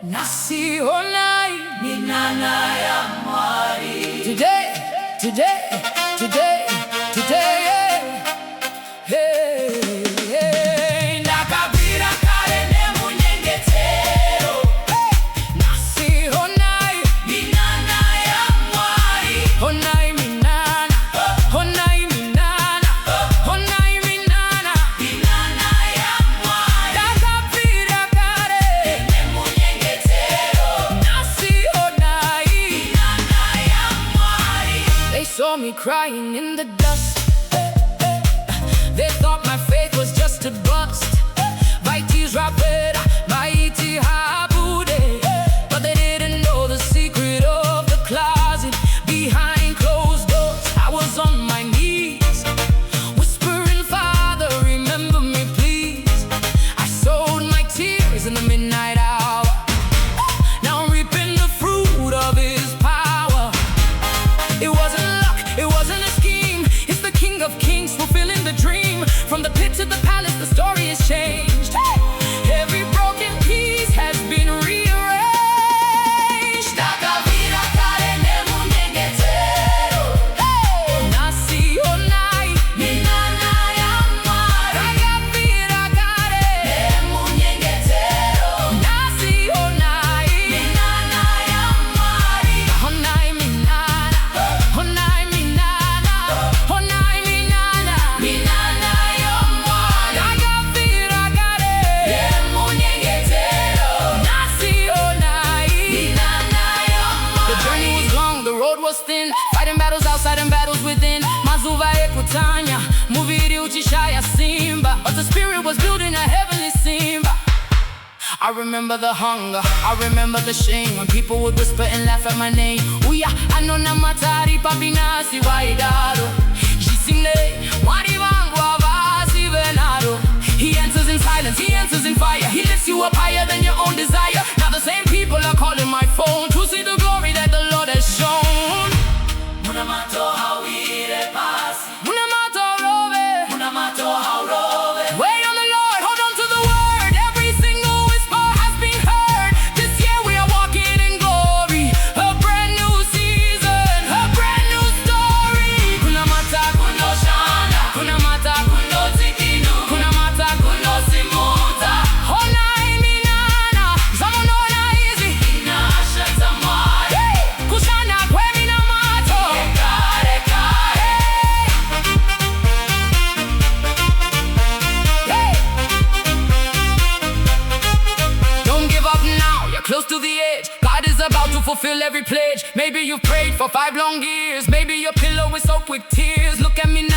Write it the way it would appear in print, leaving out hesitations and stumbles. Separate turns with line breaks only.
Nhasi Honayi Minana YaMwari. Today, today, today, today, hey, hey. NDAKABVIRA KARE NEMUNYENGETERO. Nhasi Honayi Minana YaMwari. Honayi Minana, Honayi Minana, Honayi Minana, Minana YaMwari. NDAKABVIRA KARE NEMUNYENGETEro. Nhasi Honayi Minana YaMwari. They saw me crying in the dust. They thought my faith was just a bust. Vaiti rapera, vaiti habude. But they didn't know the secret of the closet behind closed doors. I was on my knees, whispering, Father, remember me, please. I sowed my tears in the midnight hour. Now I'm reaping the fruit of His power. It wasn't luck, it wasn't a scheme. It's the King of Kings fulfilling the dream. From the pit to the palace, the story has changed. Every broken piece has been rearranged. NDAKABVIRA KARE NEMUNYENGETEro. Nhasi Honayi Minana YaMwari. NDAKABVIRA KARE NEMUNYENGETEro. Nhasi Honayi Minana YaMwari. Honayi Minana, Honayi Minana, Honayi Minana, Minana YaMwari. NDAKABVIRA KARE NEMUNYENGETEro. Nhasi Honayi Minana YaMwari. The journey was long, the road was thin. Fighting battles outside and battles within. Mazuva ekutanya, muviri uchishaya simba. But the spirit was building a heavenly simba. I remember the hunger, I remember the shame, when people would whisper and laugh at my name. Uya, anona matari pabinasi waidaro. Jisine, wari wangu avasi venaro. He answers in silence, He answers in fire. He lifts you up higher than your own desire. Now the same people are calling my phone to see the glory that the Lord has shown. Munamato hawire pasi, Munamato rove, Munamato haurove. Wait on the Lord, hold on to the word. Every single whisper has been heard. This year we are walking in glory. A brand new season, a brand new story. Kunamata kuno shana, kunamata kuno zikinu, kunamata kuno simuta. Honayi Minana, zamonona izi, inasha zamwari. Kushana kwemi na mato, kare kare. Don't give up now, you're close to the edge. God is about to fulfill every pledge. Maybe you've prayed for 5 long years. Maybe your pillow is soaked with tears. Look at me now.